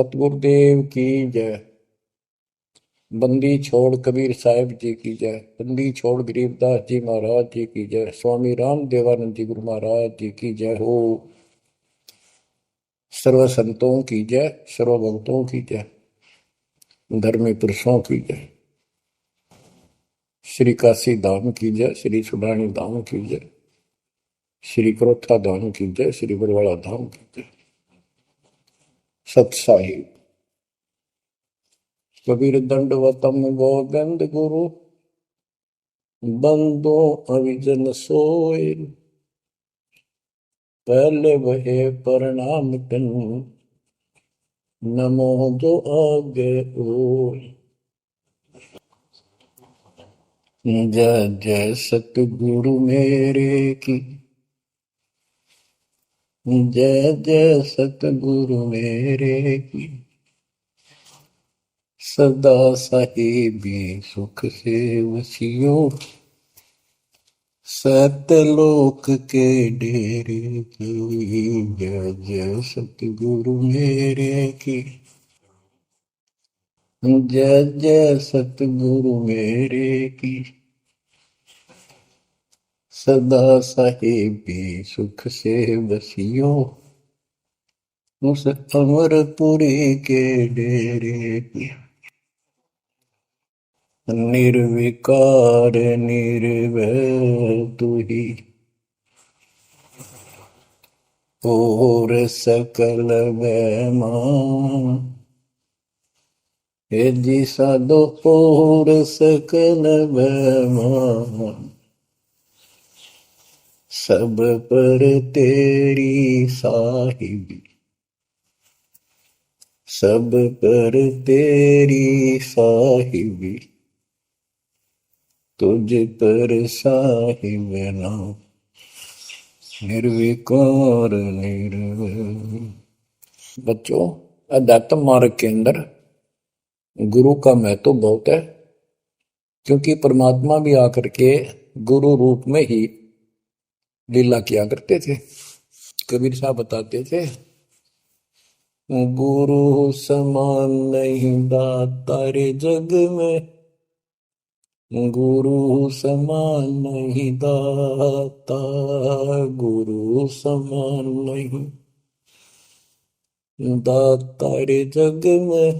सतगुरुदेव की जय। बंदी छोड़ कबीर साहिब जी की जय। बंदी छोड़ गरीबदास जी महाराज जी की जय। स्वामी राम देवानंद जी गुरु महाराज जी की जय हो। सर्व संतों की जय, सर्व भक्तों की जय, धर्मी पुरुषों की जय। श्री काशी धाम की जय, श्री सुडानी धाम की जय, श्री क्रोथा धाम की जय, श्री बरवाड़ा धाम की जय। सत साहिब कबीर दंडवतम गोविंद गुरु बंदो अविजन सोए। पहले वहे प्रणाम कन नमो जो आगे ओ। जय जय सतगुरु मेरे की, जय जय सतगुरु मेरे की। सदा साहिबी सुख से वसियो, सतलोक के डेरे की। जय जय सतगुरु मेरे की, जय जय सतगुरु मेरे की। सदा साहिबी सुख से बसियो, उस अमरपुरी के डेरे की। निर्विकार निर्भय तू ही, और सकल बैमान। हे जी साधो और सकल बैमान। सब पर तेरी साहिबी, सब पर तेरी साहिबी। तुझ पर साहिब नाम, निर्विकार निर्भय। बच्चों, अध्यात्म मार्ग के अंदर गुरु का महत्व बहुत है, क्योंकि परमात्मा भी आकर के गुरु रूप में ही लीला किया करते थे। कबीर साहब बताते थे, गुरु समान नहीं दाता रे जग में, गुरु समान नहीं दाता, गुरु समान नहीं दाता रे जग में,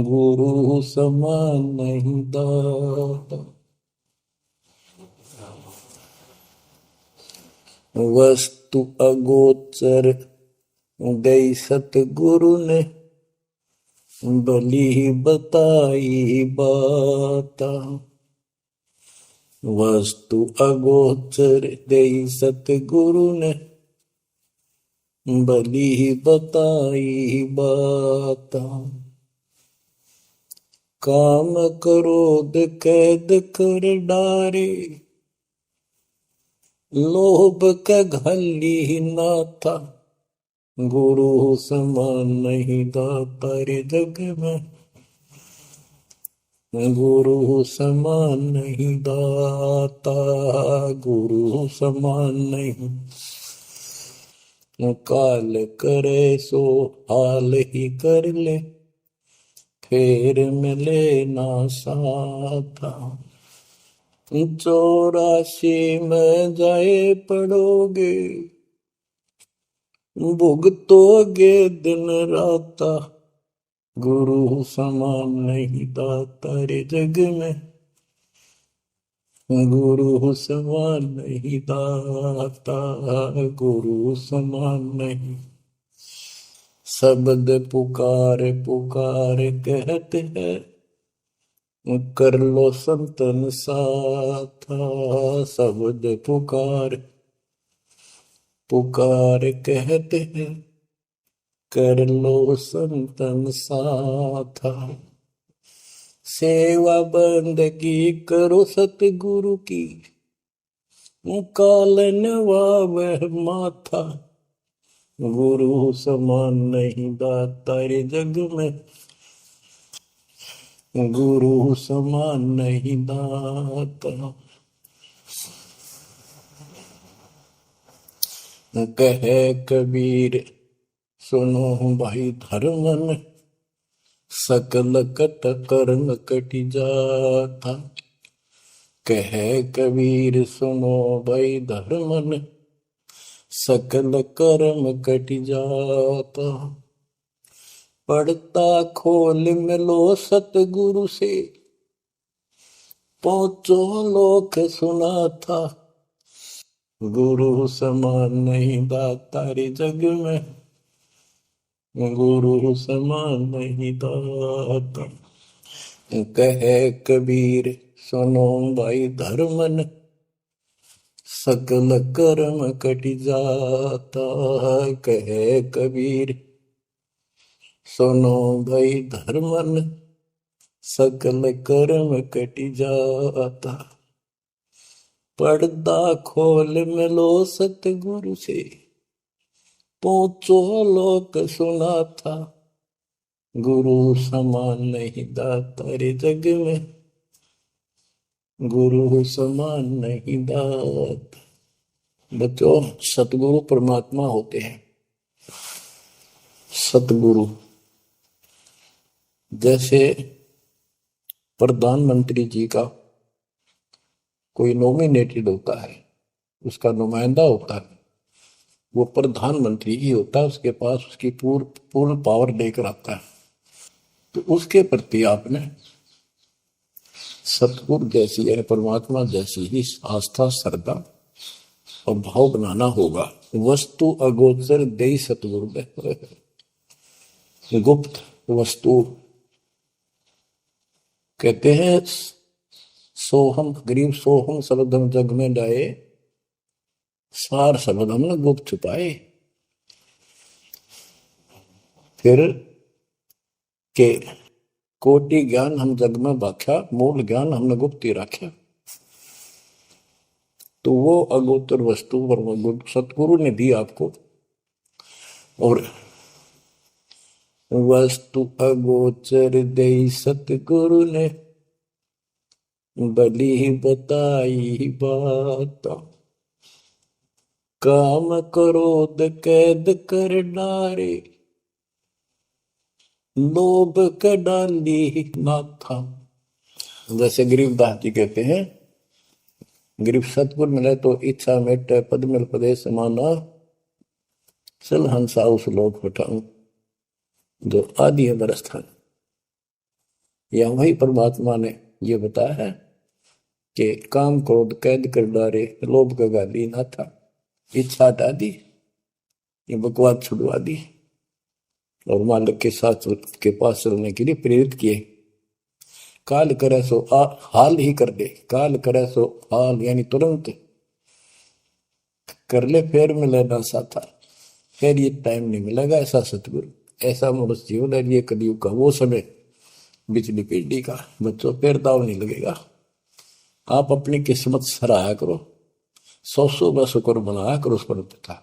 गुरु समान नहीं दाता। वस्तु अगोचर गई सतगुरु ने, भली बताई बाता। वस्तु अगोचर गई सतगुरु ने, भली बताई बाता। काम क्रोध कैद कर डारे, लोभ का घली ना था। गुरु समान नहीं दाता रे जग में, गुरु समान नहीं दाता, गुरु समान नहीं। काल करे सो हाल ही कर ले, फेर मिले ना साथा। 84 में जाए पड़ोगे, भुगतोगे दिन राता। गुरु समान नहीं दाता रे जग में, गुरु समान नहीं दाता, गुरु समान नहीं। शब्द पुकार पुकार कहते हैं, कर लो संतन साथा। शब्द पुकार पुकार कहते हैं, कर लो संतन साथा। सेवा बंदगी करो सतगुरु की, कालन वह माथा। गुरु समान नहीं दाता रे जग में, गुरु समान नहीं दाता। कहे कबीर सुनो भाई धर्मन, सकल कट कर्म कटि जाता। कहे कबीर सुनो भाई धर्मन, सकल कर्म कटि जाता। पढ़ता खोल मिलो सतगुरु से, पहुंचो लोक सुना था। गुरु समान नहीं दाता रे जग में, गुरु समान नहीं दाता। कहे कबीर सुनो भाई धर्मन, सकल कर्म कट जाता। कहे कबीर सुनो भाई धर्मन, सकल कर्म कट जाता। पर्दा खोल मिलो सतगुरु से, पहुंचो लोक सुना था। गुरु समान नहीं दाता रे जग में, गुरु समान नहीं दाता। बच्चों, सतगुरु परमात्मा होते हैं। सतगुरु जैसे प्रधानमंत्री जी का कोई नॉमिनेटेड होता है, उसका नुमाइंदा होता है, वो प्रधानमंत्री ही होता है, उसके पास उसकी पूर्ण पावर लेकर आता है। तो उसके प्रति आपने सतगुरु जैसी है, परमात्मा जैसी ही आस्था, श्रद्धा और भाव बनाना होगा। वस्तु अगोचर देई सतगुरु में, गुप्त वस्तु कहते हैं। सोहम गरीब सोहम शब्द हम जग में डाए, सार शब्द हमने गुप्त छुपाए। फिर के कोटि ज्ञान हम जग में बाख्या, मूल ज्ञान हमने गुप्त ही रखा। तो वो अगोचर वस्तु सतगुरु ने दी आपको। और वस्तु अगोचर दे सतगुरु ने, बली बताई बात। काम क्रोध कैद कर डारे, लोभ का डाली माथा। जैसे गरीबदास जी कहते हैं, गरीब सतगुरु मिले तो इच्छा मेटे, पद मिल पदे समाना। चल हंसा उस लोक पठाऊं, जो आदि है बरस्थान। या वही परमात्मा ने ये बताया है कि काम क्रोध कैद कर डारे, लोभ का गाली ना था। इच्छा हटा दी, ये बकवास छुड़वा दी, और मालिक के साथ के पास चलने के लिए प्रेरित किए। काल करे सो हाल ही कर दे, काल करे सो हाल यानी तुरंत कर ले, फिर मिले ना साथा। फिर ये टाइम नहीं मिलेगा। ऐसा सतगुरु, ऐसा मनुष्य जीवन है ये कलयुग का वो समय, बिजली पीढ़ी का। बच्चों, फिर दाव नहीं लगेगा। आप अपनी किस्मत सराहा करो, सौ ब शुक्र बनाया करो उस पर था।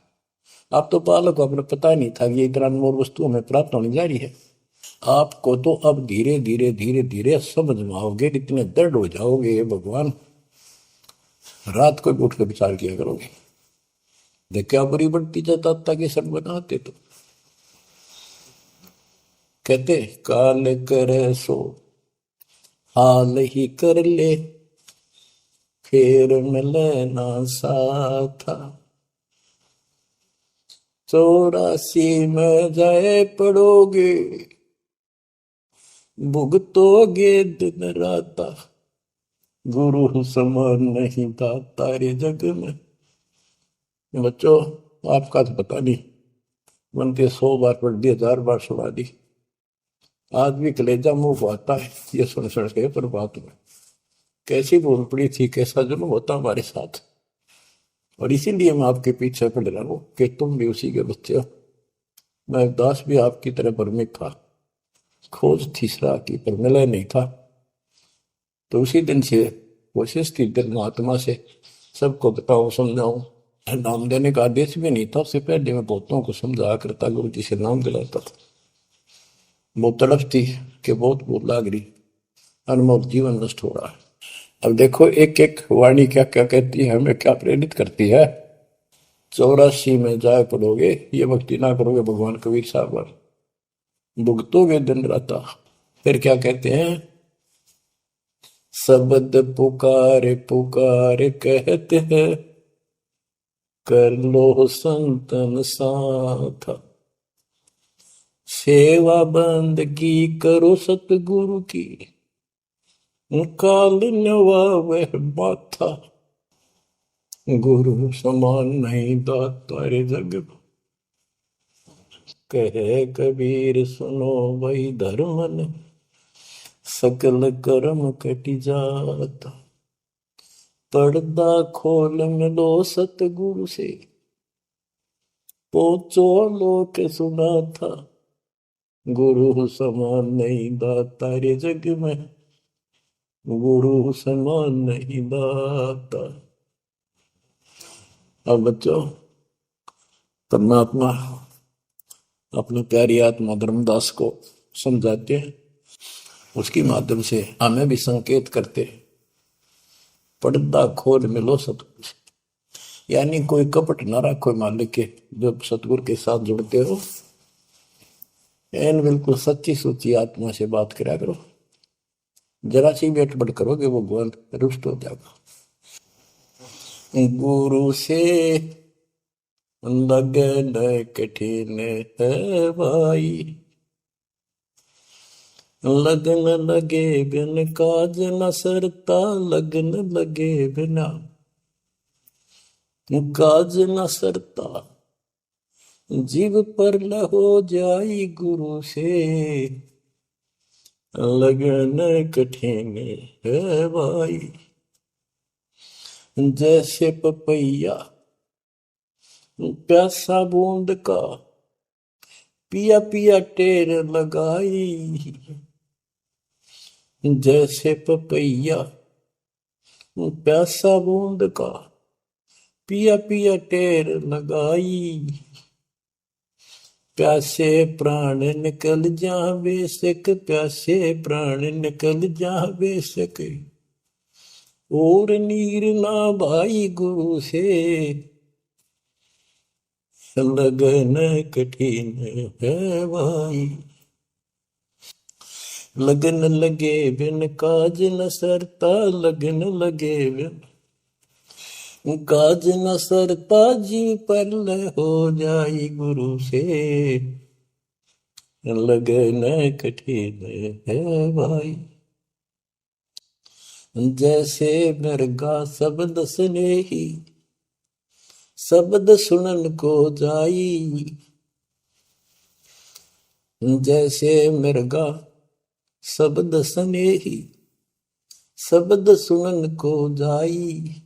आप तो बालक को अपने पता नहीं था कि ये इतना अनमोल वस्तु हमें प्राप्त होने जा रही है। आपको तो अब धीरे धीरे धीरे धीरे समझ में आओगे, इतने दृढ़ हो जाओगे। ये भगवान, रात को भी उठ कर विचार किया करोगे। देख क्या बुरी बढ़ती जाता कि सब बनाते। तो कहते काल करे सो हाल ही कर ले, फिर मिले ना साथा। 84 में जाए पड़ोगे, भुगतोगे दिन राता। गुरु समान नहीं दाता रे जग में। बच्चों, आपका तो पता नहीं, बनते 100 बार पढ़ दी, 1000 बार सुना दी, आज भी कलेजा मुंह को आता है ये सुन के। पर बात में कैसी भूल पड़ी थी, कैसा जुल्म होता हमारे साथ। और इसीलिए मैं आपके पीछे पड़ रहा हूं कि तुम भी उसी के बच्चे हो। मैं दास भी आपकी तरह भ्रमित था, खोज तीसरा की पर मिला नहीं था। तो उसी दिन से कोशिश थी महात्मा से सबको बताऊं, समझाऊं। नाम देने का आदेश भी नहीं था, उससे पहले मैं बहुतों को समझाया करता, गुरु जी से नाम दिलाता था। बहुत तड़फ थी कि बहुत भूल लाग रही, अनमोल जीवन नष्ट हो रहा है। अब देखो एक एक वाणी क्या क्या कहती है, हमें क्या प्रेरित करती है। 84 में जाए पड़ोगे, ये भक्ति ना करोगे भगवान कबीर साहब पर, भुगतोगे दिन रात। फिर क्या कहते हैं, शब्द पुकार पुकार कहते हैं, कर लो संतन साथ, सेवा बंदगी करो सतगुरु की, काल नवावे माथा, गुरु समान नहीं दाता रे जग में। कहे कबीर सुनो वही धर्म ने, सकल कर्म कटि जाता, पर्दा खोल मिलो सतगुरु से, पहुंचो लोक सुना था, गुरु समान नहीं दाता रे जग में, गुरु समान नहीं दाता। अब बच्चों, परमात्मा अपनी प्यारी आत्मा धर्मदास को समझाते हैं, उसके माध्यम से हमें भी संकेत करते हैं, पर्दा खोल मिलो सतगुरु से, यानी कोई कपट ना रखो मालिक के, जब सतगुरु के साथ जुड़ते हो एन बिल्कुल सच्ची सुच्ची आत्मा से बात करा करो, जरा सी भी अटपट करोगे वो भगवान रुष्ट हो जाएगा। गुरु से लगन कठिन है भाई, लगन लगे बिन काज न सरता, लगन लगे बिना काज न सरता, जीव पर हो जाई गुरु से, लगन कठिन है भाई। जैसे पपैया प्यासा बूंद का, पिया पिया टेर लगाई, जैसे पपैया प्यासा बूंद का, पिया पिया टेर लगाई, प्यासे प्राण निकल जा बेशक, प्यासे प्राण निकल जा बेशक, और नीर ना भाई गुरु से, लगन कठिन है भाई। लगन लगे बिन काज न सरता, लगन लगे बिन काज न सरता, जीव पर हो जाई गुरु से, लगन कठिन है भाई। जैसे मृगा शब्द स्नेही, शब्द सुनन को जाई, जैसे मृगा शब्द स्नेही, शब्द सुनन को जाई,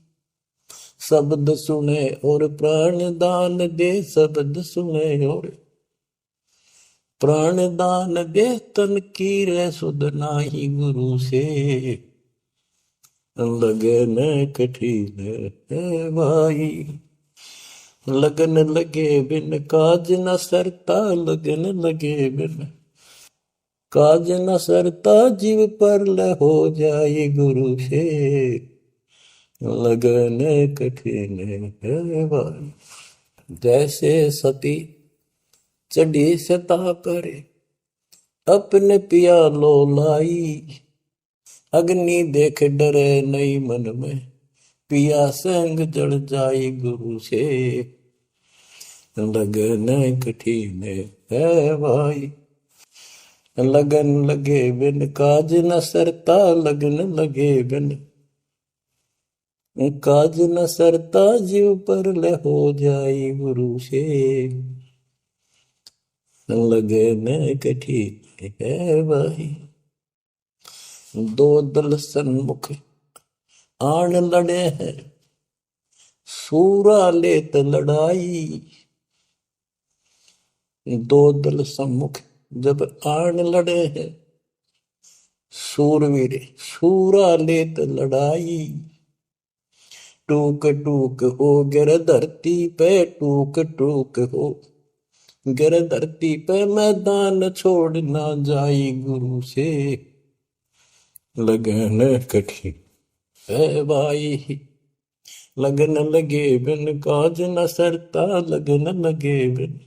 शब्द सुने और प्राण दान दे, शब्द सुने और प्राण दान दे, तन की रे सुध नाही गुरु से, लगन कठिन है भाई। लगन लगे बिन काज न सरता, लगन लगे बिन काज न सरता, जीव पर हो जाए गुरु से, लगन कठिन है भाई। जैसे सती चढ़ी सता पर, अपने पिया लो लाई, अग्नि देख डरे नहीं मन में, पिया संग जड़ जाई गुरु से, लगन कठिन है भाई। लगन लगे बिन काज न सरता, लगन लगे बिन काज न सरता, जीव पर हो जाई गुरु से, लगन कठिन है भाई। दो दल सन्मुख आन लड़े हैं, सूरा लेत लड़ाई, दो दल सम्मुख जब आन लड़े हैं, सूरवीर सूरा लेत लड़ाई, टूक टूक हो गिर धरती पे, टूक टूक हो गिर धरती पे, मैदान छोड़ ना जाई गुरु से, लगन कठिन है भाई। लगन लगे बिन काज न सरता, लगन लगे बिन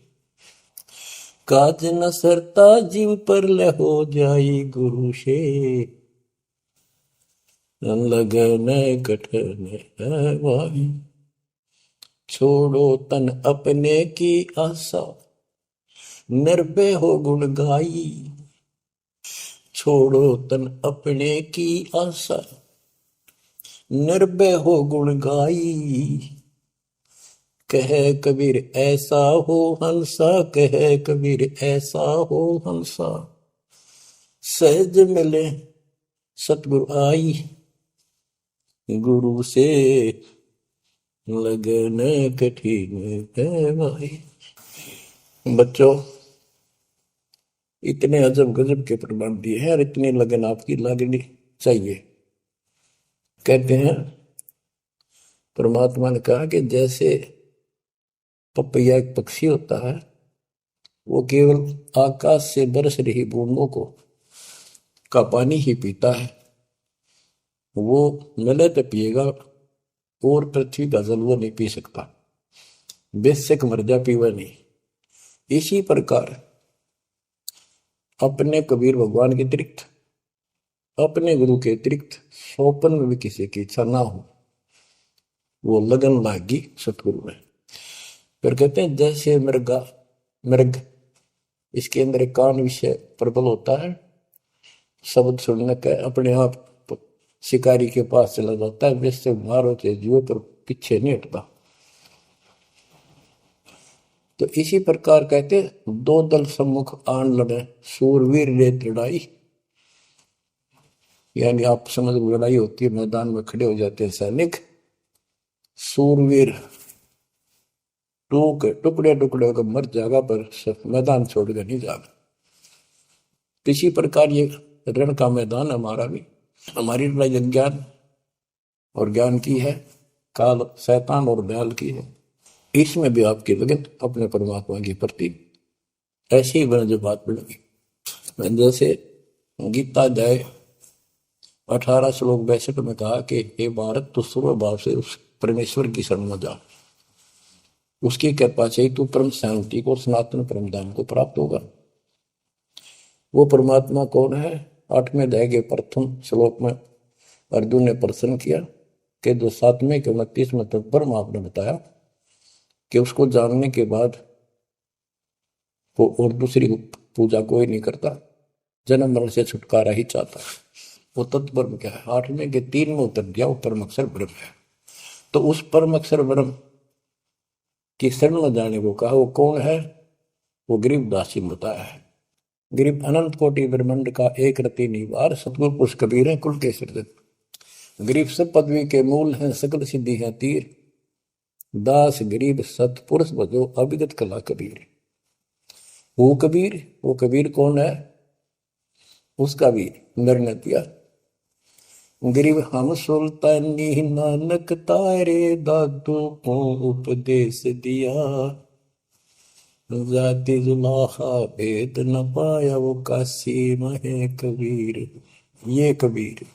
काज न सरता, जीव पर ले हो जाई गुरु से, लगन कठन है भाई। छोड़ो तन अपने की आशा, निर्भय हो गुण गाई। छोड़ो तन अपने की आशा, निर्भय हो गुण गाई। कह कबीर ऐसा हो हंसा, कह कबीर ऐसा हो हंसा, सहज मिले सतगुरु आई। गुरु से लगन कठिन है भाई। बच्चों, इतने अजब गजब के प्रमाण दिए हैं और इतनी लगन आपकी लगनी चाहिए। कहते हैं परमात्मा ने कहा कि जैसे पपैया एक पक्षी होता है, वो केवल आकाश से बरस रही बूंदों को का पानी ही पीता है, वो मिले तो पिएगा, और पृथ्वी का जल वो नहीं पी सकता, बेशक मर जा पीवा नहीं। इसी प्रकार अपने कबीर भगवान के अतिरिक्त, अपने गुरु के अतिरिक्त सौपन में भी किसी की इच्छा ना हो, वो लगन लागी सतगुरु में। फिर कहते हैं जैसे मृगा मृग, इसके अंदर एक कान विषय प्रबल होता है, शब्द सुनने का अपने आप शिकारी के पास चला जाता है, वैसे मारो चाहे जुए पर पीछे नहीं हटता। तो इसी प्रकार कहते दो दल सम्मुख आन लड़े, सूरवीर रेत लड़ाई। यानी आप समझ लड़ाई होती है, मैदान में खड़े हो जाते हैं सैनिक, सूरवीर टुकड़े टुकड़े होकर मर जाएगा, पर मैदान छोड़कर नहीं जाएगा। इसी प्रकार ये रण का मैदान हमारा भी, हमारी लड़ाई अज्ञान और ज्ञान की है, काल शैतान और दयाल की है। इसमें भी आपकी लगन अपने परमात्मा के प्रति ऐसी ही बने जो बात मिलेगी। जैसे गीता अध्याय 18 श्लोक 62 में कहा कि हे भारत, तू सर्व भाव से उस परमेश्वर की शरण में जा, उसकी कृपा से ही तू परम शांति को, सनातन परम धाम को प्राप्त होगा। वो परमात्मा कौन है? 8वें अध्याय के प्रथम श्लोक में अर्जुन ने प्रश्न किया कि जो 7वें के 29वें तक परम आपने बताया कि उसको जानने के बाद वो और दूसरी पूजा कोई नहीं करता, जन्म मरण से छुटकारा ही चाहता है। वो तत्पर क्या है? 8वें के 3 में उत्तर दिया, वो परम अक्षर ब्रह्म है। तो उस परम अक्षर ब्रह्म की शरण में जाने को कहा। वो कौन है? वो गरीबदास जी बताया है। गरीब अनंत कोटि ब्रह्मांड का एक रति निवार, सतगुरु पुरुष कबीर है कुल के सिरदत्त। गरीब सब पदवी के मूल हैं, सकल सिद्धि है तीर, दास गरीब सतपुरुष बजो अभिगत कला कबीर। वो कबीर कौन है? उसका भी निर्णय दिया। गरीब हम सुल्तानी नानक तारे, दादू को उपदेश दिया, जाति जुलाहा भेद न पाया, वो काशी महे कबीर। ये कबीर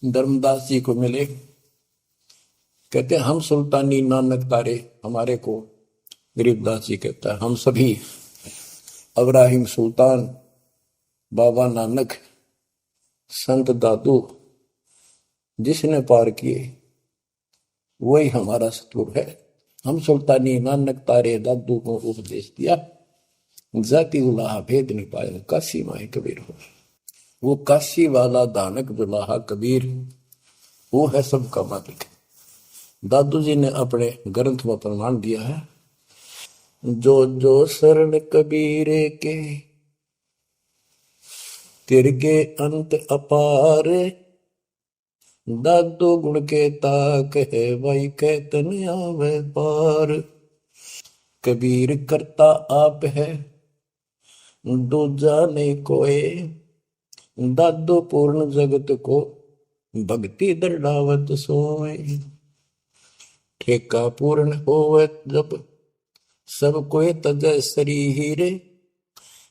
धर्मदास जी को मिले, कहते हम सुल्तानी नानक तारे, हमारे को गरीबदास जी कहता है हम सभी अब्राहिम सुल्तान, बाबा नानक, संत दादू जिसने पार किए वही हमारा सतगुरु है। हम सुल्तानी नानक तारे, दादू को उपदेश दिया, जाति दुलाहा भेद नहीं पाया, काशी माए कबीर हो। वो काशी वाला दानक दुलाहा कबीर, वो है सबका मालिक। दादू जी ने अपने ग्रंथ में प्रमाण दिया है, जो जो शरण कबीरे के, तिरगे अंत अपार, दादू गुण के ताक है, वही कहतन आवे पार। कबीर करता आप है, दूजा नहीं कोई, दादू पूर्ण जगत को, भक्ति दृढ़ावत सोए। ठेका पूर्ण होवत जब, सब कोई तजय शरीर,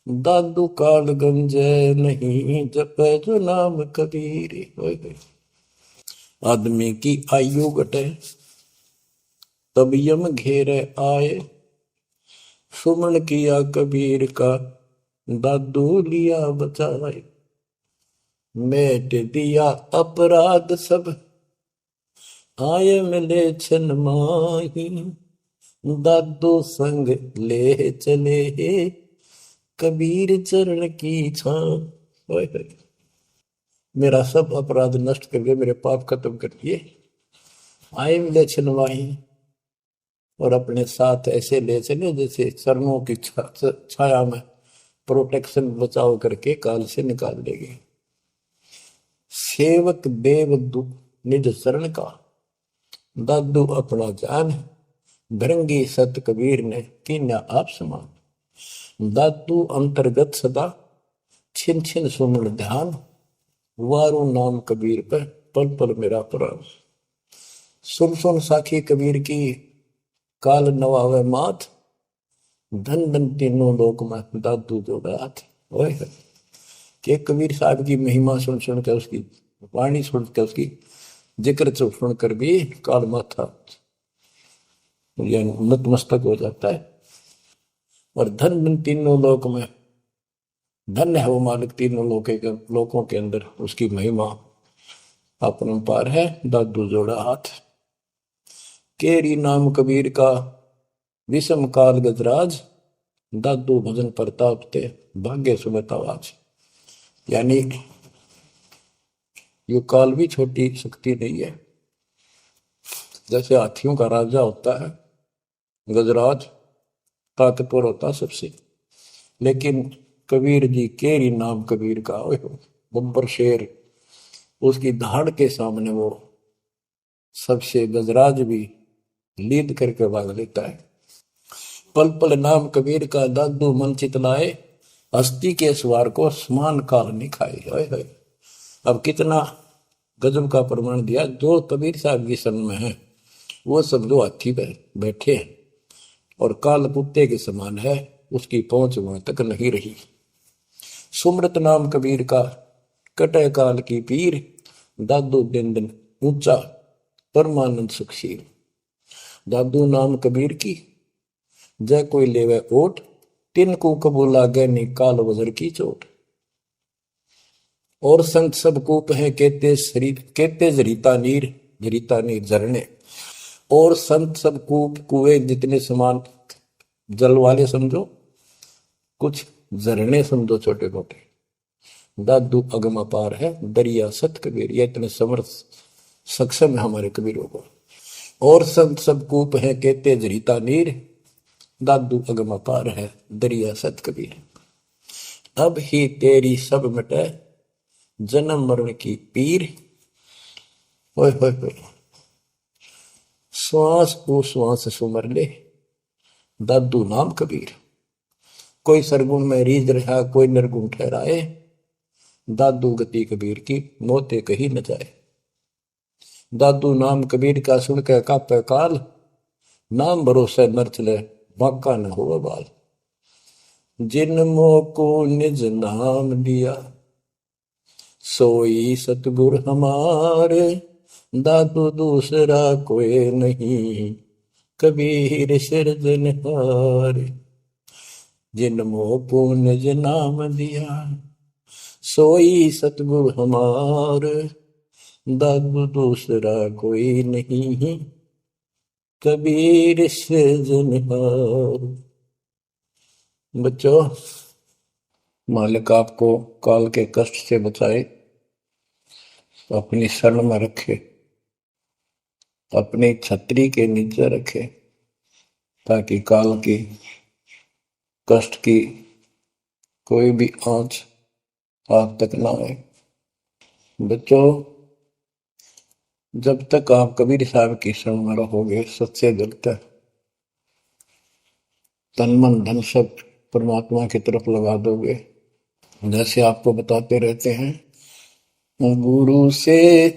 दादू काल गंजय नहीं, जप जो नाम कबीर। आदमी की आयु घटे, तब यम घेरे आए। सुमन किया कबीर का, दादू लिया बचाए। मेट दिया अपराध सब, आए मिले छन माही। दादू संग ले चले, कबीर चरण की छां। मेरा सब अपराध नष्ट कर दिए, मेरे पाप खत्म कर दिए। आए मिले छन माही, और अपने साथ ऐसे ले चले जैसे चरणों की छाया में प्रोटेक्शन बचाव करके काल से निकाल देगी। सेवक देव निज शरण का, दादू अपना जान। भृंगी सत कबीर ने कीन्या आप समान। दादू अंतर्गत सदा, छिन छिन सुमन ध्यान। वारू नाम कबीर पर, पल पल मेरा प्राण। सुन सुन साखी कबीर की, काल नवावे माथ। धन धन तीनों लोक में, दादू जोड़ा हाथ। ओए के कबीर साहब की महिमा सुन सुन कर, उसकी वाणी सुन कर, उसकी जिक्र सुन कर भी काल माथा नतमस्तक हो जाता है। और धन धन तीनों लोक में, धन्य है वो मालिक तीनों लोकों के अंदर, उसकी महिमा अपरंपार है। दादू जोड़ा हाथ। केरी नाम कबीर का, विषम काल गजराज। दादू भजन प्रताप ते, भाग्य सुमत आवाज। यानी ये काल भी छोटी शक्ति नहीं है। जैसे हाथियों का राजा होता है गजराज, ताकतवर होता है सबसे, लेकिन कबीर जी, केरी नाम कबीर का, बब्बर शेर, उसकी धाड़ के सामने वो सबसे गजराज भी लीद करके भाग लेता है। पल पल नाम कबीर का, दादू मन चितलाए। हस्ती के सवार को समान काल नहीं खाए। अब कितना गजब का प्रमाण दिया। जो कबीर साहब की सन में है वो सब जो हाथी पे बैठे हैं और काल कुत्ते के समान है, उसकी पहुंच वहां तक नहीं रही। सुमृत नाम कबीर का, कटे काल की पीर। दादू दिन दिन ऊंचा, परमानंद सुखशील। दादू नाम कबीर की, जय कोई लेवे ओट। तिनको कबूल लागे नी, काल वजर की चोट। और संत सब कूप है, कहते शरीर कहते जरीता नीर झरने। और संत सब कूप कुएं जितने समान जल वाले समझो, कुछ झरने समझो छोटे मोटे। दादू अगम अपार है, दरिया सत कबीर। ये इतने समर्थ सक्षम है हमारे कबीरों को। और संत सब कूप है, कहते जरीता नीर। दादू अगम अपार है, दरिया सत कबीर। अब ही तेरी सब मिटे, जन्म मरण की पीर। ओए होए होए, श्वास को श्वास सुमर ले, दादू नाम कबीर। कोई सरगुण में रीझ रहा, कोई निर्गुण ठहराए। दादू गति कबीर की, मोते कही न जाए। दादू नाम कबीर का, सुन के कापे काल। नाम भरोसे नर चले, बांका न हो बाल। जिन मोह को निज नाम दिया, सोई सतगुर हमारे। दादू दूसरा कोई नहीं, कबीर सिरजनहार। जिन मोह को निज नाम दिया, सोई सतगुर हमार। दादू दूसरा कोई नहीं, कबीर सिरजनहार। बच्चों, मालिक आपको काल के कष्ट से बचाए, अपनी शरण में रखे, अपनी छतरी के नीचे रखे, ताकि काल की कष्ट की कोई भी आंच आप तक ना आए। बच्चों, जब तक आप कबीर साहब की शरण में रहोगे, सच्चे दिल तक तन मन धन सब परमात्मा की तरफ लगा दोगे। जैसे आपको बताते रहते हैं, गुरु से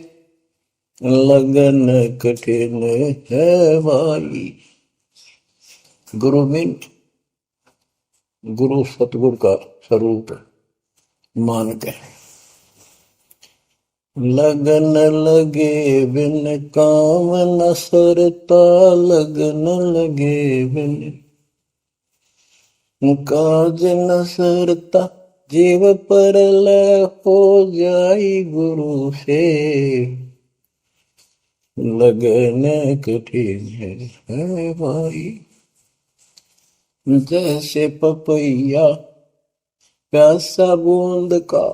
लगन कठिन है भाई। गुरु मीन गुरु सतगुरु का स्वरूप मान के, लगन लगे बिन काम न सरता, लगन लगे बिन काज न सरता, जीव पर लय हो जाई गुरु से, लगन कठिन है भाई। जैसे पपैया प्यासा बूंद का,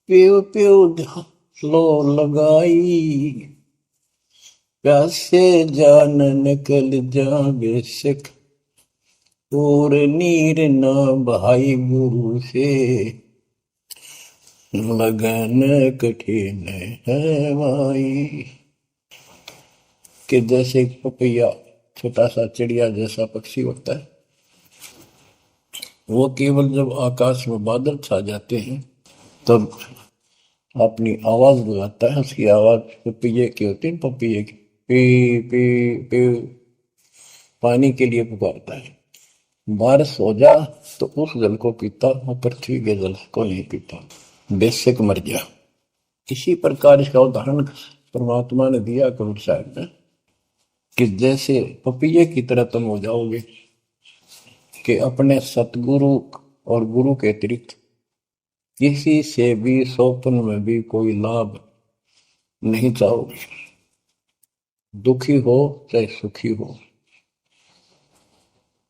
प्यू प्यू लो लगाई, प्यासे जान निकल जा बेशक, और नीर न भाई गुरु से, लगन कठिन है भाई। कि जैसे पपैया छोटा सा चिड़िया जैसा पक्षी होता है, वो केवल जब आकाश में बादल छा जाते हैं तब अपनी आवाज बुलाता है। उसकी आवाज पपैये की होती है, पपैये की पी पी पी, पानी के लिए पुकारता है। बारिश हो जा तो उस जल को पीता, वो पृथ्वी के जल को नहीं पीता, बेशक मर जा। इसी प्रकार इसका उदाहरण परमात्मा ने दिया कबीर साहब ने, कि जैसे पपैये की तरह तुम हो जाओगे कि अपने सतगुरु और गुरु के अतिरिक्त किसी से भी स्वप्न में भी कोई लाभ नहीं चाहोगे। दुखी हो चाहे सुखी हो,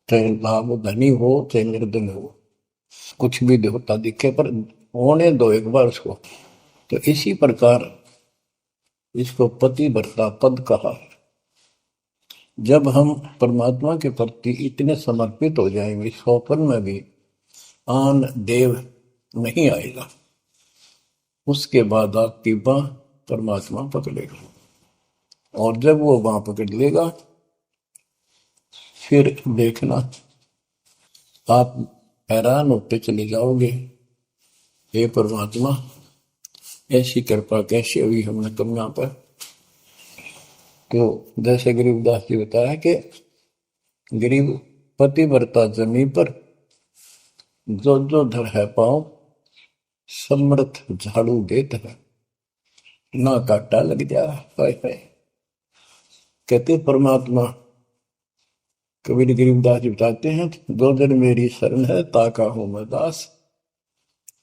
चाहे लाभ धनी हो चाहे निर्धन हो, कुछ भी देवता दिखे पर होने दो एक बार उसको। तो इसी प्रकार इसको पतिव्रता पद कहा। जब हम परमात्मा के प्रति इतने समर्पित हो जाएंगे, स्वप्न में भी आन देव नहीं आएगा, उसके बाद आपकी बाह परमात्मा पकड़ेगा। और जब वो बाह पकड़ लेगा फिर देखना आप हैरान होते चले जाओगे, हे परमात्मा ऐसी कृपा कैसे हुई हमने कन्या पर। तो जैसे गरीबदास जी बताया कि गरीब पतिव्रता जमी पर, जो जो धर है पाओ समर्थ झाड़ू देत है, ना काटा लग जा। हाय हाय। कहते परमात्मा कबीर गरीबदास जी बताते हैं, दो दिन मेरी शरण है ताका हूं मैं दास।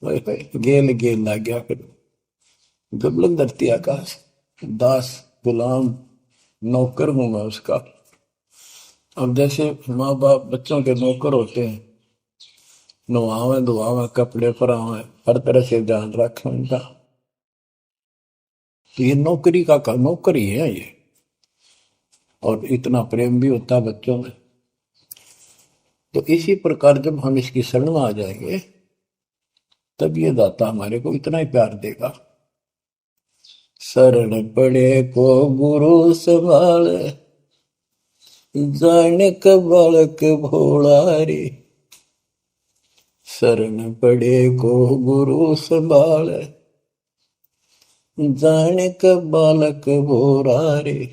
हाय हाय। गेल गेल ला गया करो, गबलक धरती आकाश, दास गुलाम नौकर हूं मैं उसका। अब जैसे माँ बाप बच्चों के नौकर होते हैं, नवावे धुआवे कपड़े परावे हर तरह से ध्यान रखें उनका, तो ये नौकरी का नौकर ही है ये। और इतना प्रेम भी होता है बच्चों में। तो इसी प्रकार जब हम इसकी शरण में आ जाएंगे तब ये दाता हमारे को इतना ही प्यार देगा। शरण पड़े को गुरु संभाल, जाने का बालक भोला रे। शरण पड़े को गुरु संभाल, जाने का बालक भोला रे।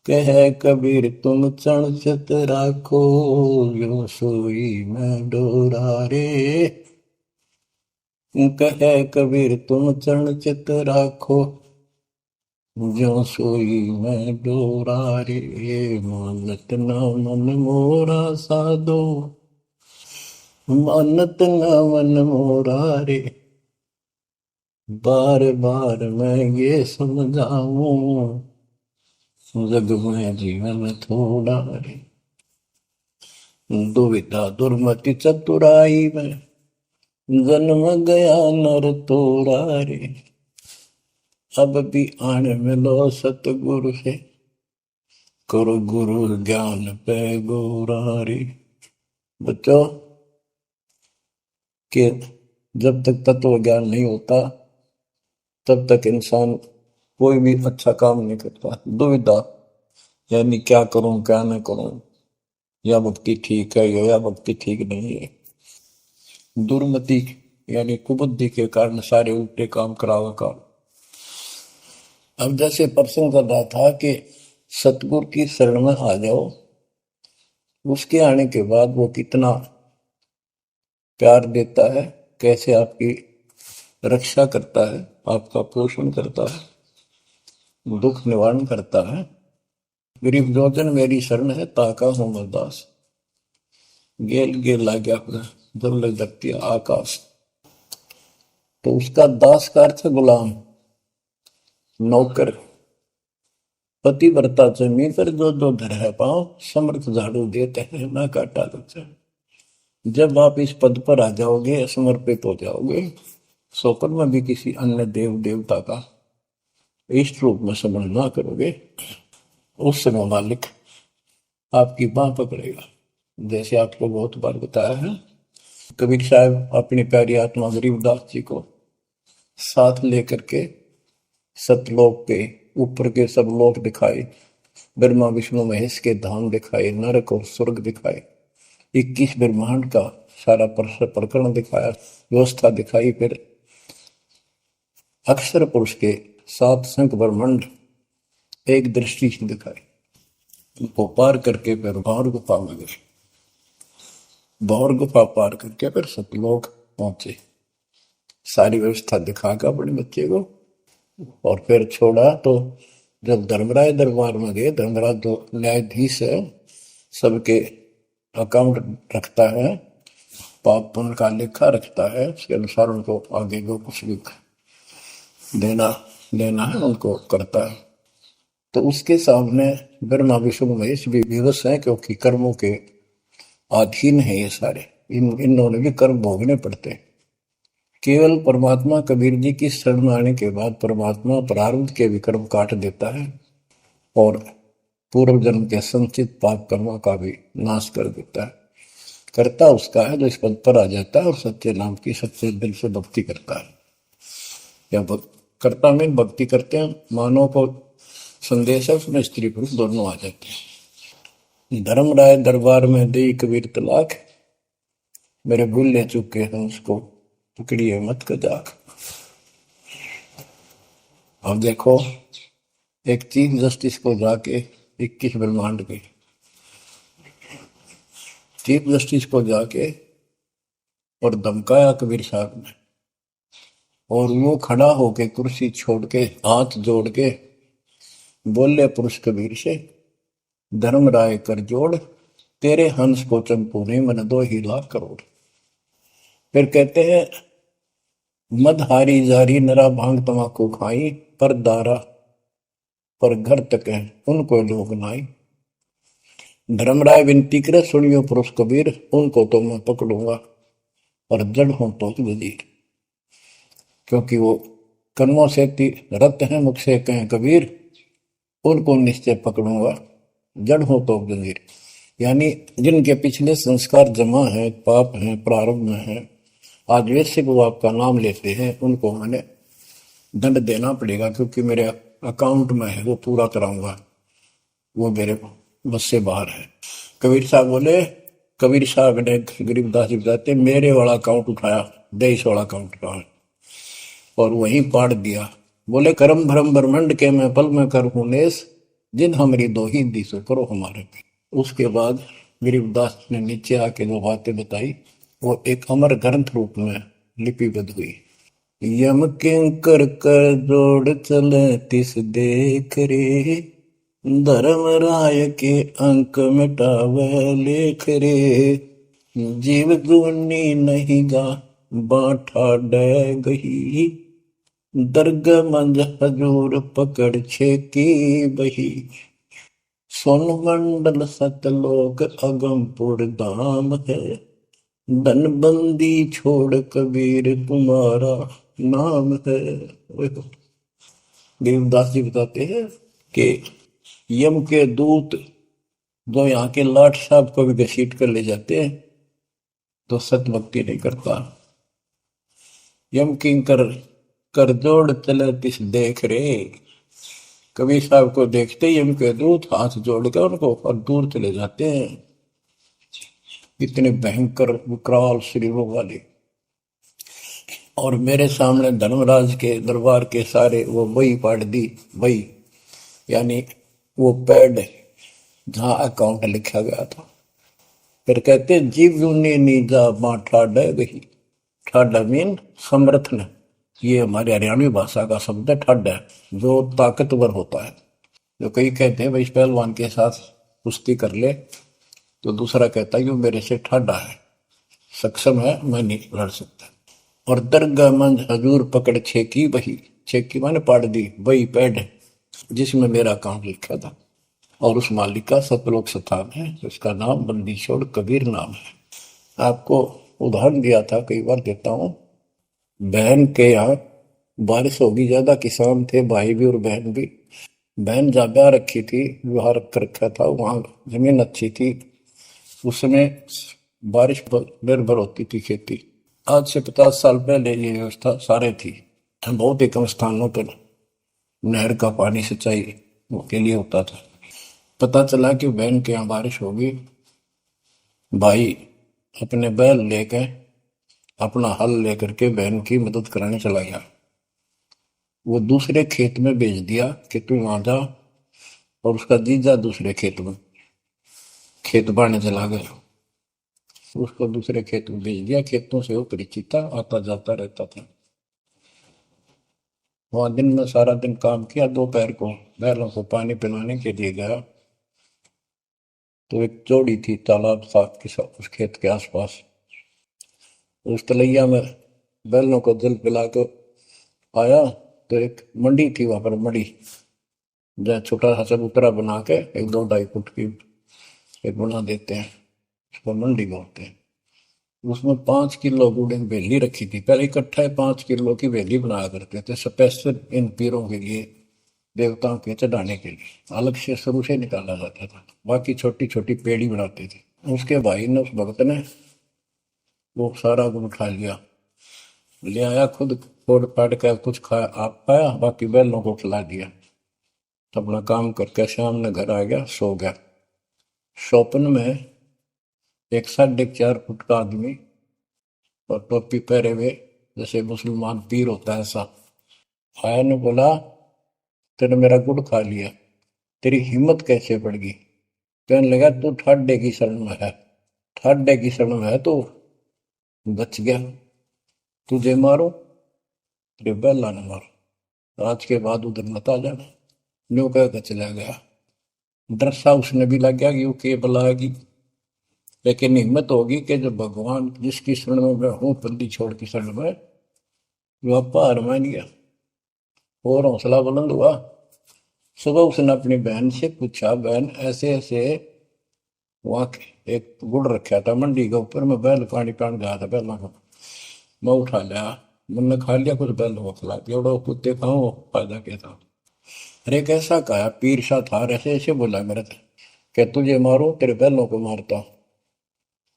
कह कबीर तुम चण चित राखो, यो सोई मैं डोरा रे। कह कबीर तुम चरण चित राखो, जो सोई मैं डोरा रे। मानत न मन मोरा साधो, मानत न मन मोरा रे। बार बार मैं ये समझाऊं, जग में जीवन थोड़ा रे। दुविधा दुर्मति चतुराई में, जन्म गया नर तोड़ा रे। अब भी आने मिलो सतगुरु से, करो गुरु ज्ञान पे गोरा रे। बच्चों कि जब तक तत्व ज्ञान नहीं होता तब तक इंसान कोई भी अच्छा काम नहीं करता। दुविधा यानी क्या करूं क्या न करूं, या भक्ति ठीक है या भक्ति ठीक नहीं है। दुर्मति यानी कुबुद्धि के कारण सारे उल्टे काम करावा काम। अब जैसे प्रश्न कर रहा था कि सतगुरु की शरण में आ जाओ, उसके आने के बाद वो कितना प्यार देता है, कैसे आपकी रक्षा करता है, आपका पोषण करता है, दुख निवारण करता है। गरीब जोजन मेरी शरण है, ताका हूं मैं दास। गेल गेल ला गया अपना, जब लग धरती आकाश। तो उसका दास का अर्थ है गुलाम, नौकर। पतिव्रता जमी पर जो जो धर है पाओ, समर्थ झाड़ू देते हैं ना काटा लगता है। जब आप इस पद पर आ जाओगे, समर्पित हो जाओगे, सोपर में भी किसी अन्य देव देवता का इष्ट रूप में समझ ना करोगे, उस समय मालिक आपकी बाह पकड़ेगा। जैसे आपको बहुत बार बताया है, कबीर साहब अपनी प्यारी आत्मा गरीबदास जी को साथ लेकर के सतलोक के ऊपर के सब लोक दिखाए, ब्रह्मा विष्णु महेश के धाम दिखाए, नरक और स्वर्ग दिखाए, 21 ब्रह्मांड का सारा प्रकरण दिखाया, व्यवस्था दिखाई। फिर अक्षर पुरुष के 7 संख ब्रह्मांड एक दृष्टि से दिखाए। उनको पार करके फिर भौर गुफा में गए, भौर गुफा पार करके फिर सतलोक पहुंचे। सारी व्यवस्था दिखाकर अपने बच्चे को, और फिर छोड़ा। तो जब धर्मराय दरबार में गए, धर्मराज जो न्यायाधीश है, सबके अकाउंट रखता है, पाप पुण्य का लेखा रखता है, उसके अनुसार उनको आगे जो कुछ भी देना लेना है उनको करता है। तो उसके सामने ब्रह्मा विष्णु महेश भी विवश हैं, क्योंकि कर्मों के अधीन है ये सारे, इन्होंने भी कर्म भोगने पड़ते हैं। केवल परमात्मा कबीर जी की शरण आने के बाद परमात्मा प्रारब्ध के भी कर्म काट देता है और पूर्व जन्म के संचित पाप कर्मों का भी नाश कर देता है। करता उसका है जो इस पद पर आ जाता है और सच्चे नाम की सच्चे दिल से भक्ति करता है। या करता में भक्ति करते हैं, मानव को संदेश है, उसमें स्त्री पुरुष दोनों आ जाते हैं। धर्मराय दरबार में दे कबीर तलाक, मेरे भूल ले चुके हैं उसको पकड़िए मत कजाक। अब देखो, एक चीफ जस्टिस को जाके 21 ब्रह्मांड के चीफ जस्टिस को जाके और धमकाया कबीर साहब ने, और वो खड़ा होके कुर्सी छोड़ के हाथ जोड़ के बोले पुरुष कबीर से, धर्मराय कर जोड़, तेरे हंस को चंपू ने मन 2 लाख करोड़। फिर कहते हैं, मदहारी जारी नरा भांग तमाकू खाई, पर दारा पर घर तक है उनको लोग नाई। धर्मराय विनती करे, सुनियो पुरुष कबीर, उनको तो मैं पकड़ूंगा और जड़ हूं तो वजीर। क्योंकि वो कर्मों से रत हैं, मुख से कहें कबीर, उनको निश्चय पकड़ूंगा, जड़ हो तो वजीर। यानी जिनके पिछले संस्कार जमा है, पाप है, प्रारंभ में है, आज वैसे वो आपका नाम लेते हैं, उनको मैंने दंड देना पड़ेगा, क्योंकि मेरे अकाउंट में है, वो पूरा कराऊंगा, वो मेरे बस से बाहर है। कबीर साहब बोले, कबीर साहब ने गरीबदास जी बताते, मेरे वाला अकाउंट उठाया, देश वाला अकाउंट कहा है, और वहीं पाड़ दिया। बोले, करम भरम ब्रह्मंड के मैं पल में कर हूं नेस, जिन हमारी दो ही दी सो करो हमारे पे। उसके बाद गरीबदास ने नीचे आके जो बातें बताई, वो एक अमर ग्रंथ रूप में लिपिबद्ध हुई। यम किंकर कर जोड़ चले तिस देख रे, धर्म राय के अंक मिटावे लेख रे, जीव दूनी नहीं गा बाठा डे गही, दर्ग मंज हजूर पकड़ छे की बही, सोन मंडल सतलोक अगमपुर धाम है, धनबंदी छोड़ कबीर तुम्हारा नाम है। देवदास जी बताते हैं कि यम के दूत जो यहाँ के लाट साहब को भी घसीट कर ले जाते हैं, तो सत भक्ति नहीं करता। यम किंकर कर जोड़ चले तिस देख रे, कबीर साहब को देखते ही यम के दूत हाथ जोड़ कर उनको और दूर चले जाते हैं। इतने भयंकर विकराल शरीरों वाले। और मेरे सामने धर्मराज के दरबार के सारे वो बही पाड़ दी, बही यानी वो पैड जहां अकाउंट लिखा गया था। फिर कहते, जीव यूनी नीजा मां ठाडा गही, ठाडा मीन समर्थ न, ये हमारे हरियाणवी भाषा का शब्द है ठड है, जो ताकतवर होता है। जो कई कहते हैं भाई इस पहलवान के साथ कुश्ती कर ले, तो दूसरा कहता है कि वो मेरे से ठाडा है, सक्षम है, मैं नहीं लड़ सकता। और दरगाह मंज हजूर पकड़ छेकी वही, छेकी मैंने पाड़ दी वही पैड जिसमें मेरा काम लिखा था। और उस मालिक का सतलोक स्थान है, उसका नाम बंदी छोड़ कबीर नाम है। आपको उदाहरण दिया था, कई बार देता हूँ। बहन के यहाँ बारिश होगी ज्यादा, किसान थे भाई भी और बहन भी। बहन जहाँ ब्याह रखी थी, विवाह रख रखा था, वहां जमीन अच्छी थी, उसमें बारिश पर निर्भर होती थी खेती। आज से 50 साल पहले ये व्यवस्था सारे थी। बहुत ही कम स्थानों पर नहर का पानी सिंचाई के लिए होता था। पता चला कि बहन के यहाँ बारिश होगी, भाई अपने बैल लेकर, अपना हल लेकर के बहन की मदद कराने चला गया। वो दूसरे खेत में भेज दिया कि तू वहां जा, और उसका जीजा दूसरे खेत में खेत बाड़ने चला गया। उसको दूसरे खेत में भेज दिया, खेतों से वो परिचित था, आता जाता रहता था। वहां दिन में सारा दिन काम किया, दोपहर को बैलों को पानी पिलाने के लिए गया, तो एक जोड़ी थी तालाब था उस खेत के आसपास। उस तलैया में बैलों को जल पिला कर आया, तो एक मंडी थी वहां पर, मड़ी जहाँ छोटा सा चबूतरा बना के 1-2 ढाई फुट की एक बना देते हैं, उसको मंडी बोलते हैं। उसमें 5 किलो गुड़ की वेली रखी थी, पहले इकट्ठा 5 किलो की वेली बनाया करते थे स्पेशल इन पीरों के लिए, देवताओं के चढ़ाने के लिए अलग से शुरू से निकाला जाता था। बाकी छोटी छोटी पेड़ी बनाते थे। उसके भाई ने, उस भक्त ने, वो सारा गुड़ खा लिया, ले आया खुद, फोड़ फाड़ कर कुछ खाया, आप खाया, बाकी बैलों को खिला दिया। तो अपना काम करके शाम में घर आ गया, सो गया। स्वप्न में एक 4.5 फुट का आदमी और टोपी पहरे हुए, जैसे मुसलमान पीर होता है ऐसा, आया ने बोला, तेने मेरा गुड़ खा लिया, तेरी हिम्मत कैसे बढ़ गई? कहने लगा, तू ठाडे की शरण में है, ठाडे की शरण में है तो बच गया, तुझे मारो, तेरे बैला न मारो, आज के बाद उधर मत आ जाना। न्यू कह के चला गया। डर उसने भी लग गया कि वो के बुलाएगी, लेकिन हिम्मत होगी कि जब भगवान जिसकी शरण में मैं हूँ, बंदी छोड़ की शरण में, वो आपा हार मान गया और हौसला बुलंद हुआ। सुबह उसने अपनी बहन से पूछा, बहन ऐसे ऐसे, वहां एक गुड़ रखा था मंडी के ऊपर, मैं बैल पानी पान गया था बैलों को, मैं उठा लिया, मैंने खा लिया, कुछ बैल को खिला दिया, और कुत्ते खाओ, फायदा क्या था? अरे कैसा कहा पीर शाह था, ऐसे ऐसे बोला मेरे से, कि तुझे मारो, तेरे बैलों को मारता,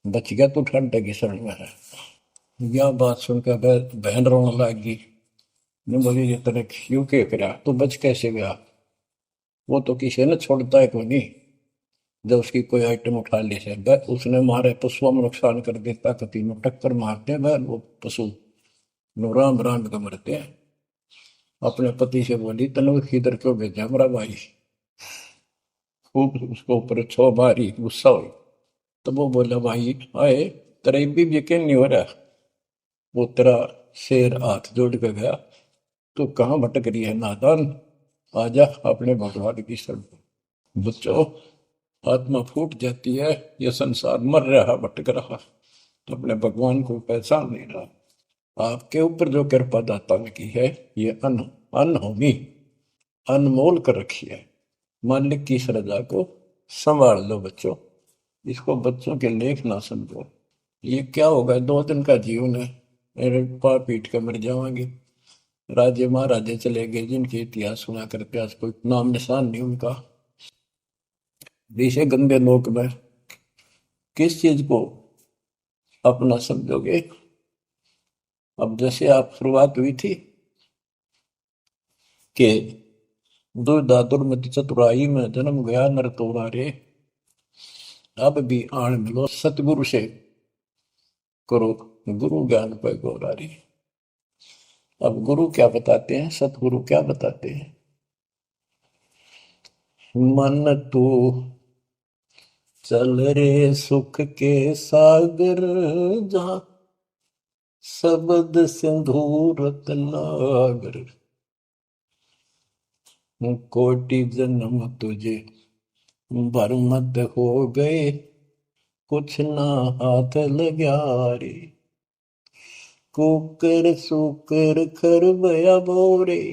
बच गया, तू ठंड की शरण में है। यह बात सुनकर बहन रोने लगी। ने बोली, ये तेरे क्यों के करा, तू बच कैसे गया? वो तो किसी ने छोड़ता है कोई नहीं, जब उसकी कोई आइटम उठा ली से उसने मारे पशुओं में नुकसान कर देता, कभी में टक्कर मारते हैं बैल, वो पशु नो राम राम का मरते हैं। अपने पति से बोली, तनु किधर क्यों भेजा मेरा भाई? खूब उसको ऊपर छो मारी, गुस्सा हुई। तो वो बोला, भाई आए, तेरा भी यकीन नहीं हो रहा? वो तेरा शेर हाथ जोड़ के गया, तू कहाँ भटक रही है नादान, आजा अपने भगवान की शरण। बच्चों, आत्मा फूट जाती है, यह संसार मर रहा, भटक रहा, तो अपने भगवान को पहचान नहीं रहा। आपके ऊपर जो कृपा दाता ने की है, ये अनहोनी, अनमोल कर रखी है। मालिक की श्रद्धा को संभाल लो बच्चों, इसको बच्चों के लेख ना समझो। ये क्या होगा, 2 दिन का जीवन है, मेरे पार पीट कर मर जाएंगे। राजे महाराजे चले गए, जिनके इतिहास सुना करके आज कोई नाम निशान नहीं उनका। इसे गंदे लोक में किस चीज को अपना समझोगे? अब जैसे आप शुरुआत हुई थी कि दुर्दादुर मति चतुराई में जन्म गया नर तोरा रे, अब भी आण मिलो सतगुरु से, करो गुरु ज्ञान पे गौरारी। अब गुरु क्या बताते हैं, सतगुरु क्या बताते हैं? मन तू चल रे सुख के सागर, जहां शब्द सिंधु रत्नागर, कोटि जन्म तुझे बरमद हो गए, कुछ ना हाथ लग्या रे। कुकर सुकर खरबया बोरे,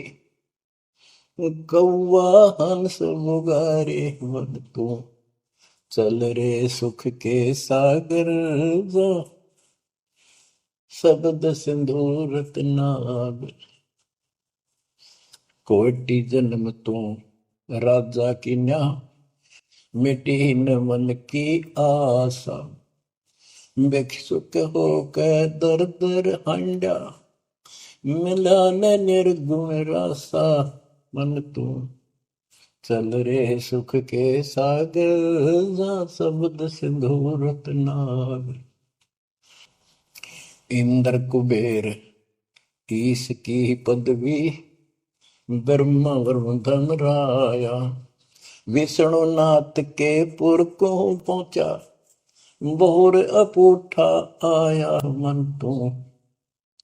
कौवा हंस मुगारे। मन तू चल रे सुख के सागर, जा शब्द सिंधु रत्नागर। कोटि जन्म तू राजा की न्या, मिटी न मन की आशा। भिक्षुक होकर दर दर हंडा, मिला न निर्गुण रासा। मन तू चल रे सुख के सागर, जा शब्द सिंधु रत्नागर। इंद्र कुबेर ईश की पदवी, ब्रह्मा वरुण धन राया। विष्णु नाथ के पुर को पहुंचा, बोर अपूठा आया। मन तू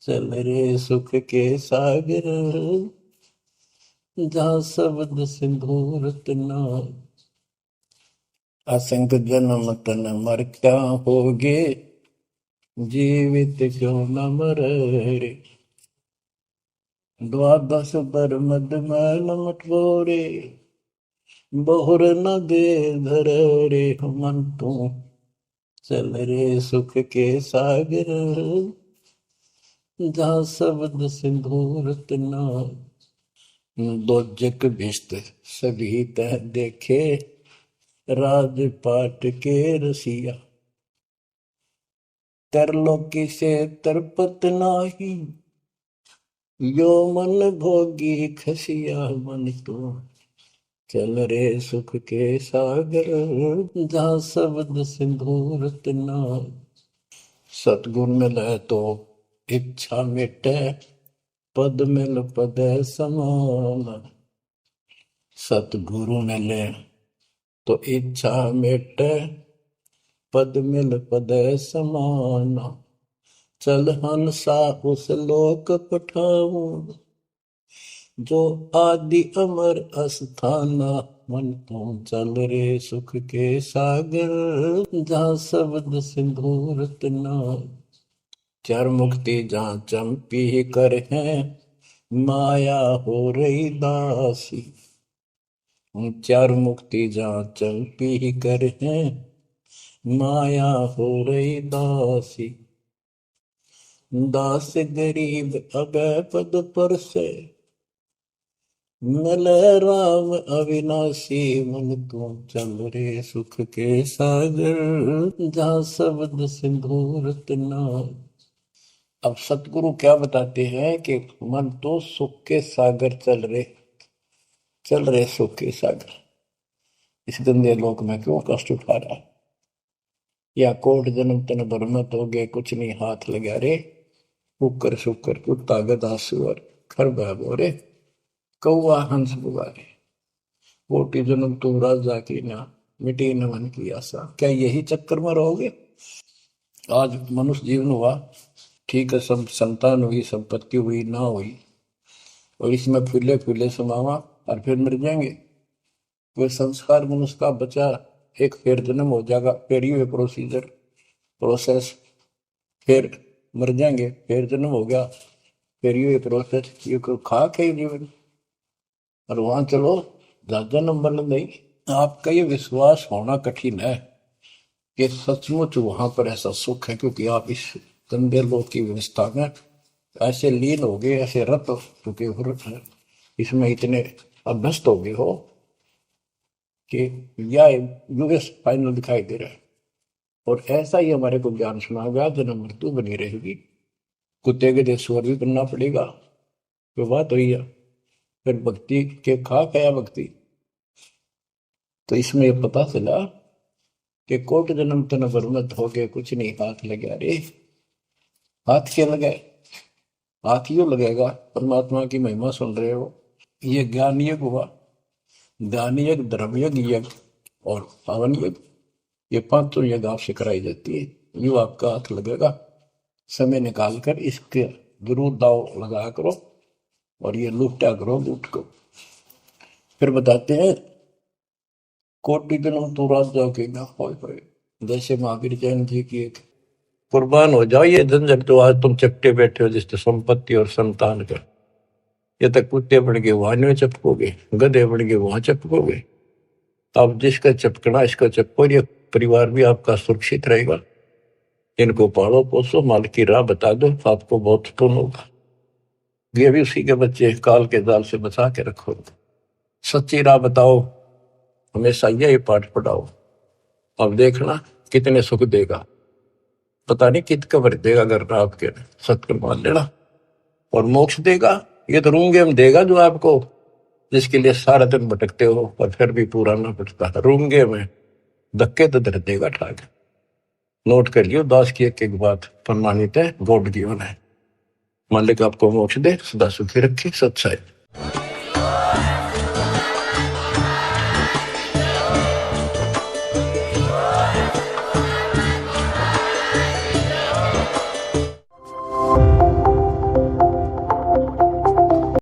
चल रे सुख के सागर, जहाँ शब्द सिंधु रत्नागर। असंख्य जन्म तन मर क्या होगे, जीवित क्यों न मरे। द्वादश बर मद मैल मटोरे, बहुर न दे धर रे। मन तू चल रे सुख के सागर, जहाँ शब्द सिंधु रत्नागर। दोजक भिष्ट सभी तह देखे, राजपाट के रसिया। तरलोकी से तरपत नाही, यो मन भोगी खसिया। मन तो चल रे सुख के सागर, जहाँ शब्द सिंधु रत्नागर। सतगुर मिले तो इच्छा मिटे, पद मिल पद समान। सतगुरु मिले तो इच्छा मिटे, पद मिल पद समाना। चल हंसा उस लोक पठाऊं, जो आदि अमर अस्थाना। मन तो चल रे सुख के सागर, जहाँ शब्द सिंधु रत्नागर। चार मुक्ति जहाँ चंपी कर है, माया हो रही दासी। चार मुक्ति जहाँ चंपी कर है, माया हो रही दासी। दास गरीब अगय पद पर से, मिले राम अविनाशी। मन तू चल रे सुख के सागर, जहाँ शब्द सिंधु रत्नागर। अब सतगुरु क्या बताते हैं कि मन तो सुख के सागर चल रहे सुख के सागर। इस गंदे लोक में क्यों कष्ट उठा रहा है, या कोट जन्म तन भरमत हो गए, कुछ नहीं हाथ लगा रे। कुकर शुकर कुत्ता गधा सुअर खर बोरे, कौआ हंस बुगारे। कोटि जन्म तू राजा की ना, मिटी न मन की आशा। क्या यही चक्कर में रहोगे? आज मनुष्य जीवन हुआ, ठीक है, सब संतान हुई, संपत्ति हुई ना हुई, और इसमें फूले फूले समावा और फिर मर जाएंगे। वो संस्कार मनुष्य का बचा, एक फिर जन्म हो जाएगा, फिर ये प्रोसेस, फिर मर जाएंगे, फिर जन्म हो गया, फिर ये प्रोसेस। ये खाक है जीवन, और वहां चलो ज्यादा नंबर नहीं। आपका ये विश्वास होना कठिन है कि सचमुच वहां पर ऐसा सुख है, क्योंकि आप इस गंदे लोक की व्यवस्था में ऐसे लीन हो गए, ऐसे रत हो चुके हो, इसमें इतने अभ्यस्त हो गए हो कि यह यूएस फाइनल दिखाई दे रहा है। और ऐसा ही हमारे को ज्ञान सुना गया, जन्म मृत्यु बनी रहेगी, कुत्ते के देश स्वर भी बनना पड़ेगा। तो बात हुई है, फिर भक्ति के खा गया भक्ति। तो इसमें यह पता चला कि कोट जन्म तन बरमत हो गए, कुछ नहीं हाथ लगे रे। हाथ क्या लगे? हाथ यूं लगेगा, परमात्मा की महिमा सुन रहे हो, ये ज्ञान यज्ञ हुआ, दान यज्ञ, धर्म यज्ञ, और पावन यज्ञ, ये पांचों यज्ञ आपसे कराई जाती है। यूं आपका हाथ लगेगा, समय निकाल कर इसके जरूर दाव लगाया करो और ये लूटा करो लूट को। फिर बताते हैं कोटि जन्म तू रात जाके ना होए जैसे महावीर जैन जी की एक कुर्बान हो जाओ ये झंझट जो आज तुम चपटे बैठे हो जिससे संपत्ति और संतान का। ये तक कुत्ते बन के वहां नहीं चपकोगे, गधे बन के वहां चपकोगे। अब जिसका चपकना इसका चपको, ये परिवार भी आपका सुरक्षित रहेगा। इनको पालो पोसो, माल की राह बता दो, आपको बहुत पुण्य होगा। ये भी उसी के बच्चे, काल के जाल से बचा के रखो। सच्ची राह बताओ, हमेशा यही पाठ पढ़ाओ। अब देखना कितने सुख देगा, पता नहीं कित कबर देगा। अगर आपके सत्य मान लेना और मोक्ष देगा, ये तो रूंगे में देगा जो आपको, जिसके लिए सारा दिन भटकते हो पर फिर भी पूरा ना भटकता। रूंगे में धक्के तो धर देगा ठाक। नोट कर लियो, दास की एक बात प्रमाणित है, गॉड गिवन है। मालिक आपको मोक्ष दे, सदा सुखी रखे, सत्साई।